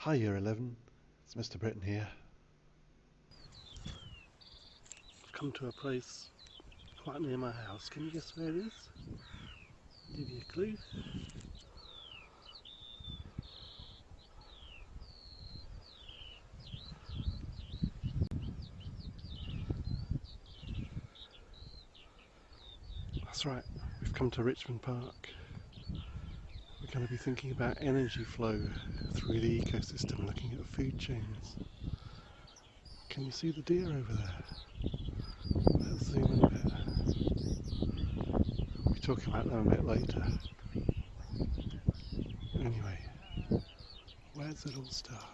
Hi Year 11, it's Mr. Britton here. I've come to a place quite near my house. Can you guess where it is? Give you a clue. That's right, we've come to Richmond Park. We're going to be thinking about energy flow through the ecosystem, looking at food chains. Can you see the deer over there? Let's zoom in a bit. We'll be talking about them a bit later. Anyway, where does it all start?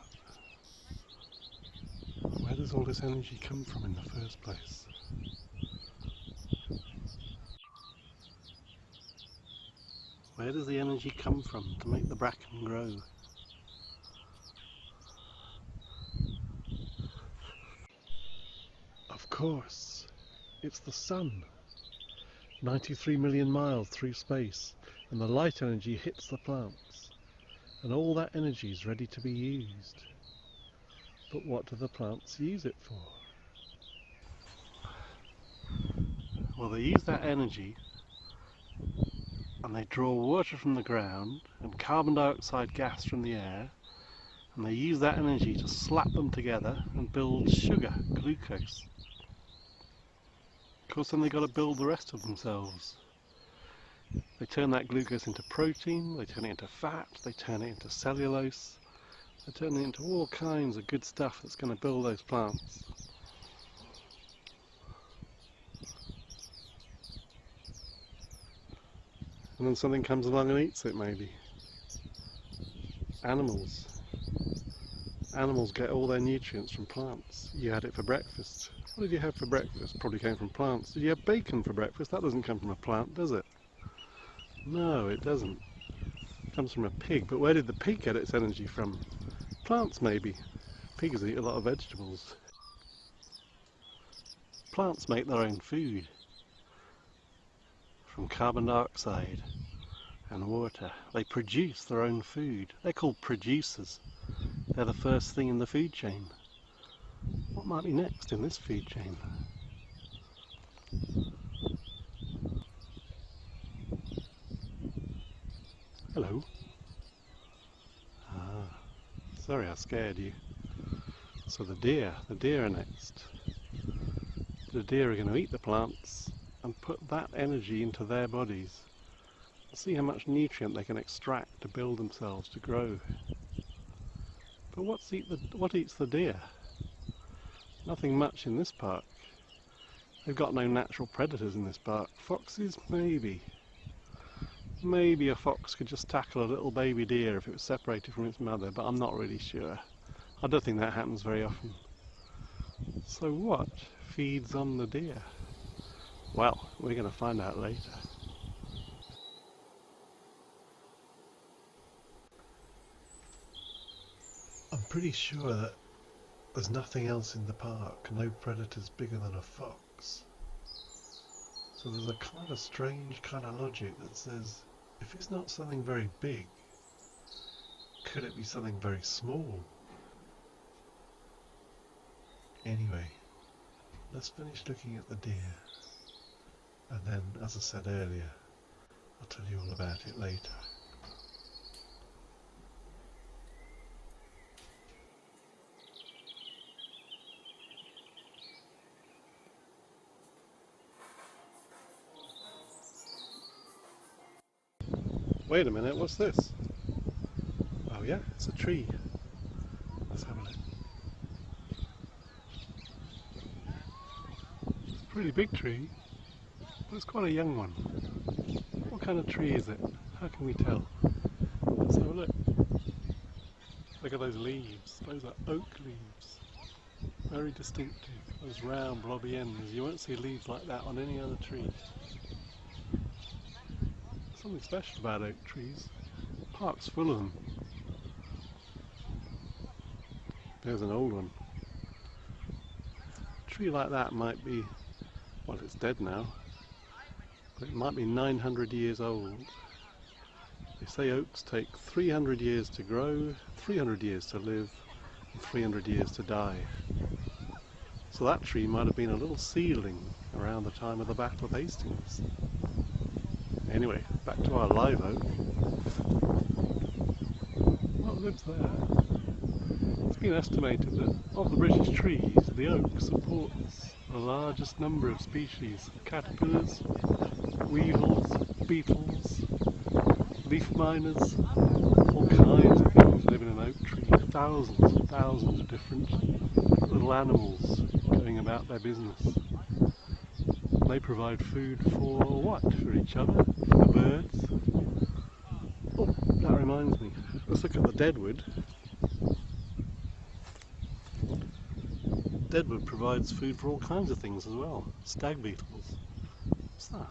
Where does all this energy come from in the first place? Where does the energy come from to make the bracken grow? Of course, it's the sun. 93 million miles through space, and the light energy hits the plants, and all that energy is ready to be used. But what do the plants use it for? Well, they use that energy and they draw water from the ground and carbon dioxide gas from the air, and they use that energy to slap them together and build sugar, glucose. Of course, then they've got to build the rest of themselves. They turn that glucose into protein, they turn it into fat, they turn it into cellulose, they turn it into all kinds of good stuff that's going to build those plants. And then something comes along and eats it, maybe. Animals. Animals get all their nutrients from plants. You had it for breakfast. What did you have for breakfast? Probably came from plants. Did you have bacon for breakfast? That doesn't come from a plant, does it? No, it doesn't. It comes from a pig. But where did the pig get its energy from? Plants, maybe. Pigs eat a lot of vegetables. Plants make their own food from carbon dioxide and water. They produce their own food. They're called producers. They're the first thing in the food chain. What might be next in this food chain? Hello. Ah, sorry I scared you. So the deer are next. The deer are going to eat the plants and put that energy into their bodies. See how much nutrient they can extract to build themselves, to grow. But what eats the deer? Nothing much in this park. They've got no natural predators in this park. Foxes, maybe. Maybe a fox could just tackle a little baby deer if it was separated from its mother, but I'm not really sure. I don't think that happens very often. So what feeds on the deer? Well, we're going to find out later. I'm pretty sure that there's nothing else in the park, no predators bigger than a fox. So there's a kind of strange kind of logic that says, if it's not something very big, could it be something very small? Anyway, let's finish looking at the deer, and then, as I said earlier, I'll tell you all about it later. Wait a minute, what's this? Oh yeah, it's a tree. Let's have a look. It's a pretty big tree, but it's quite a young one. What kind of tree is it? How can we tell? Let's have a look. Look at those leaves. Those are oak leaves. Very distinctive. Those round blobby ends. You won't see leaves like that on any other tree. Something special about oak trees. The park's full of them. There's an old one. A tree like that might be, well, it's dead now, but it might be 900 years old. They say oaks take 300 years to grow, 300 years to live, and 300 years to die. So that tree might have been a little seedling around the time of the Battle of Hastings. Anyway, back to our live oak. What lives there? It's been estimated that of the British trees, the oak supports the largest number of species of caterpillars, weevils, beetles, leaf miners, all kinds of things live in an oak tree. Thousands and thousands of different little animals going about their business. They provide food for what? For each other? For the birds? Oh, that reminds me. Let's look at the deadwood. Deadwood provides food for all kinds of things as well. Stag beetles. What's that?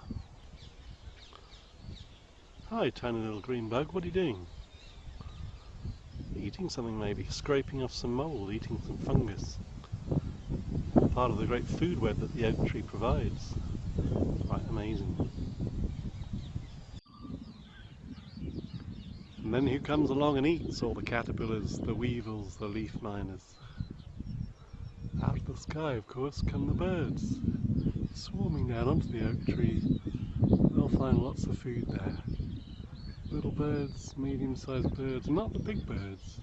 Hi, tiny little green bug. What are you doing? Eating something maybe. Scraping off some mould, eating some fungus. Part of the great food web that the oak tree provides. Quite amazing. And then who comes along and eats all the caterpillars, the weevils, the leaf miners? Out of the sky, of course, come the birds, swarming down onto the oak tree. They'll find lots of food there. Little birds, medium-sized birds, not the big birds.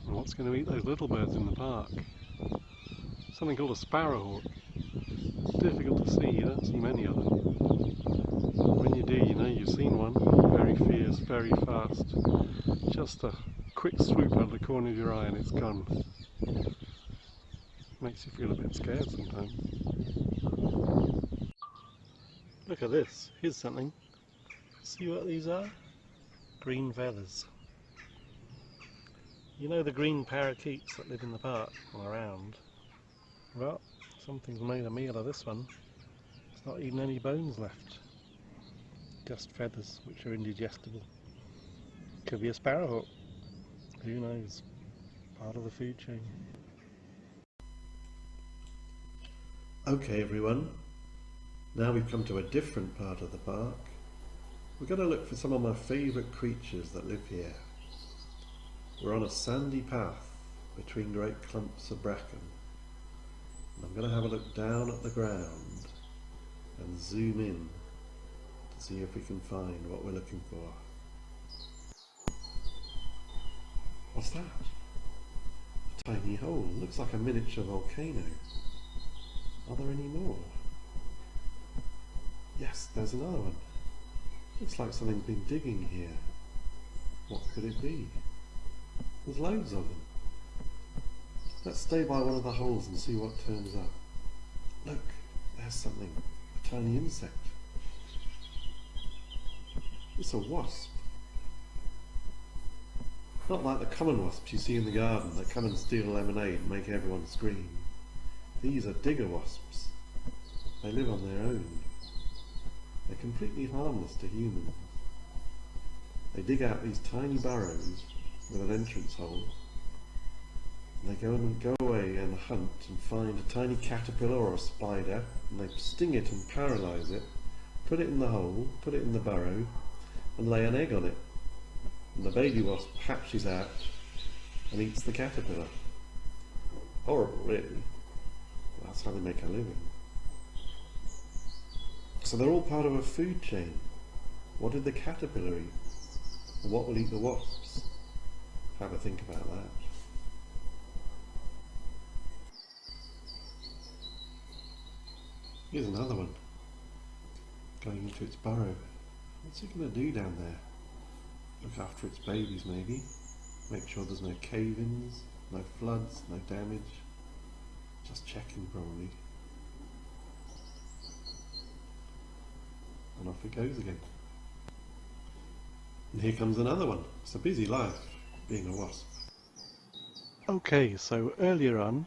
And what's going to eat those little birds in the park? Something called a sparrowhawk. Difficult to see, you don't see many of them. When you do, you know you've seen one. Very fierce, very fast. Just a quick swoop out of the corner of your eye and it's gone. Makes you feel a bit scared sometimes. Look at this. Here's something. See what these are? Green feathers. You know the green parakeets that live in the park or around? Well, something's made a meal of this one. There's not even any bones left. Just feathers, which are indigestible. Could be a sparrowhawk. Who knows? Part of the food chain. Okay everyone, now we've come to a different part of the park. We're going to look for some of my favourite creatures that live here. We're on a sandy path between great clumps of bracken. And I'm going to have a look down at the ground and zoom in to see if we can find what we're looking for. What's that? A tiny hole. Looks like a miniature volcano. Are there any more? Yes, there's another one. Looks like something's been digging here. What could it be? There's loads of them. Let's stay by one of the holes and see what turns up. Look, there's something. A tiny insect. It's a wasp. Not like the common wasps you see in the garden that come and steal lemonade and make everyone scream. These are digger wasps. They live on their own. They're completely harmless to humans. They dig out these tiny burrows with an entrance hole. And they go away and hunt and find a tiny caterpillar or a spider, and they sting it and paralyse it, put it in the hole, put it in the burrow, and lay an egg on it. And the baby wasp hatches out and eats the caterpillar. Horrible, really. That's how they make a living. So they're all part of a food chain. What did the caterpillar eat? And what will eat the wasps? Have a think about that. Here's another one. Going into its burrow. What's it going to do down there? Look after its babies maybe. Make sure there's no cave-ins, no floods, no damage. Just checking probably. And off it goes again. And here comes another one. It's a busy life, being a wasp. Okay, so earlier on,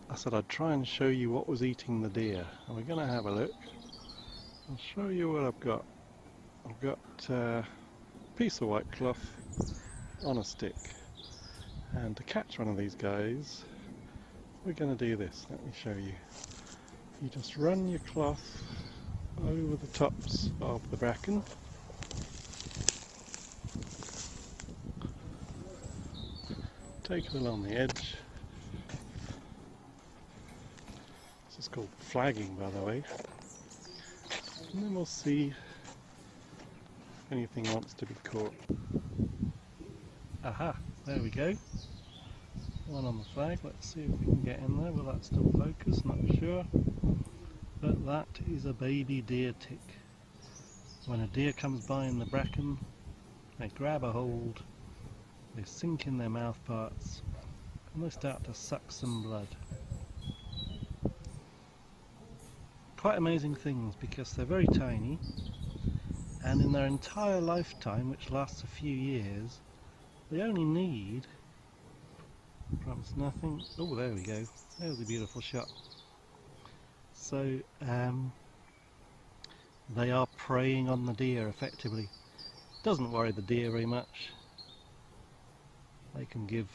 I said I'd try and show you what was eating the deer. And we're going to have a look. I'll show you what I've got. I've got a piece of white cloth on a stick. And to catch one of these guys, we're going to do this. Let me show you. You just run your cloth over the tops of the bracken, take it along the edge. This is called flagging, by the way. And then we'll see if anything wants to be caught. Aha, there we go. One on the flag. Let's see if we can get in there. Will that still focus? Not sure. But that is a baby deer tick. When a deer comes by in the bracken, they grab a hold, they sink in their mouth parts, and they start to suck some blood. Quite amazing things, because they're very tiny, and in their entire lifetime, which lasts a few years, they only need perhaps nothing. Oh, there we go. There's a beautiful shot. So they are preying on the deer effectively. Doesn't worry the deer very much. They can give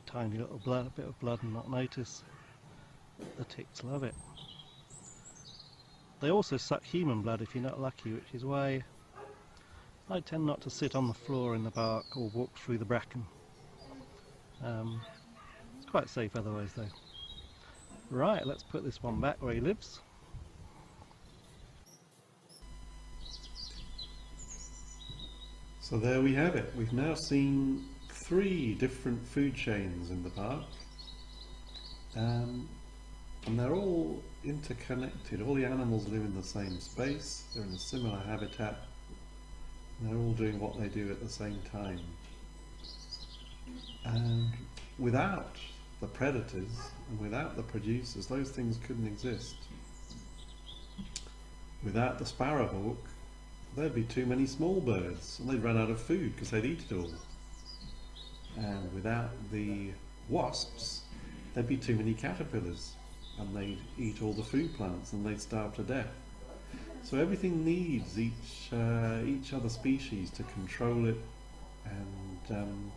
a tiny little bit of blood and not notice. The ticks love it. They also suck human blood if you're not lucky, which is why I tend not to sit on the floor in the bark or walk through the bracken. It's quite safe otherwise though. Right, let's put this one back where he lives. So there we have it. We've now seen 3 different food chains in the park, and they're all interconnected. All the animals live in the same space, they're in a similar habitat, and they're all doing what they do at the same time. And without the predators and without the producers, those things couldn't exist. Without the sparrowhawk, there'd be too many small birds and they'd run out of food because they'd eat it all. And without the wasps, there'd be too many caterpillars and they'd eat all the food plants and they'd starve to death. So everything needs each other species to control it and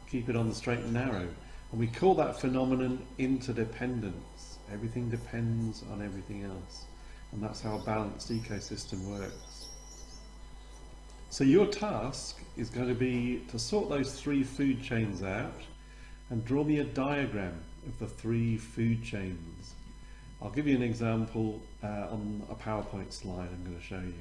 keep it on the straight and narrow. And we call that phenomenon interdependence. Everything depends on everything else. And that's how a balanced ecosystem works. So your task is going to be to sort those 3 food chains out and draw me a diagram of the 3 food chains. I'll give you an example on a PowerPoint slide I'm going to show you.